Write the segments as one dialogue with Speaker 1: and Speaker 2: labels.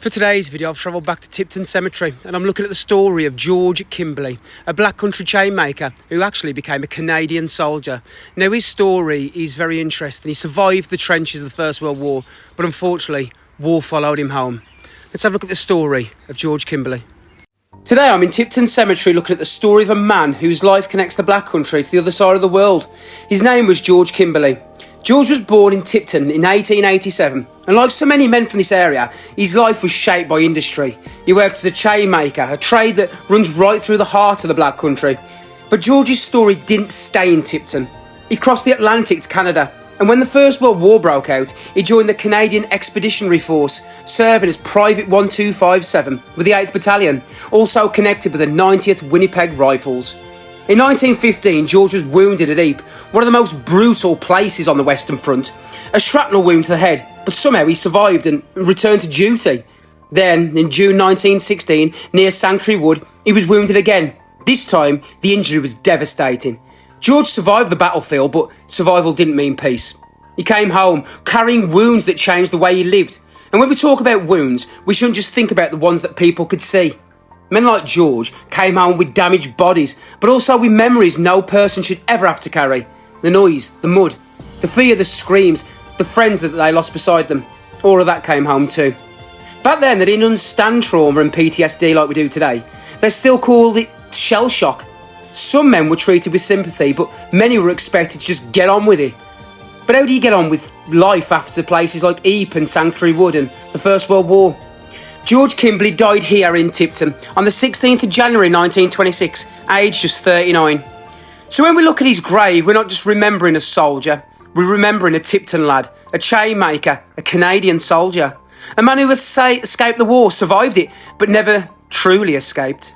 Speaker 1: For today's video, I've travelled back to Tipton Cemetery and I'm looking at the story of George Kimberley, a black country chain maker who actually became a Canadian soldier. Now, his story is very interesting. He survived the trenches of the First World War, but unfortunately, war followed him home. Let's have a look at the story of George Kimberley. Today I'm in Tipton Cemetery looking at the story of a man whose life connects the black country to the other side of the world. His name was George Kimberley. George was born in Tipton in 1887, and like so many men from this area, his life was shaped by industry. He worked as a chain maker, a trade that runs right through the heart of the black country. But George's story didn't stay in Tipton. He crossed the Atlantic to Canada, and when the First World War broke out, he joined the Canadian Expeditionary Force, serving as Private 1257 with the 8th Battalion, also connected with the 90th Winnipeg Rifles. In 1915, George was wounded at Ypres, one of the most brutal places on the Western Front. A shrapnel wound to the head, but somehow he survived and returned to duty. Then, in June 1916, near Sanctuary Wood, he was wounded again. This time, the injury was devastating. George survived the battlefield, but survival didn't mean peace. He came home, carrying wounds that changed the way he lived. And when we talk about wounds, we shouldn't just think about the ones that people could see. Men like George came home with damaged bodies, but also with memories no person should ever have to carry. The noise, the mud, the fear, the screams, the friends that they lost beside them. All of that came home too. Back then, they didn't understand trauma and PTSD like we do today. They still called it shell shock. Some men were treated with sympathy, but many were expected to just get on with it. But how do you get on with life after places like Ypres and Sanctuary Wood and the First World War? George Kimberley died here in Tipton on the 16th of January 1926, aged just 39. So when we look at his grave, we're not just remembering a soldier, we're remembering a Tipton lad, a chain maker, a Canadian soldier, a man who escaped the war, survived it, but never truly escaped.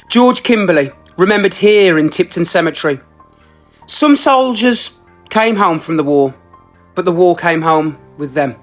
Speaker 1: George Kimberley, remembered here in Tipton Cemetery. Some soldiers came home from the war, but the war came home with them.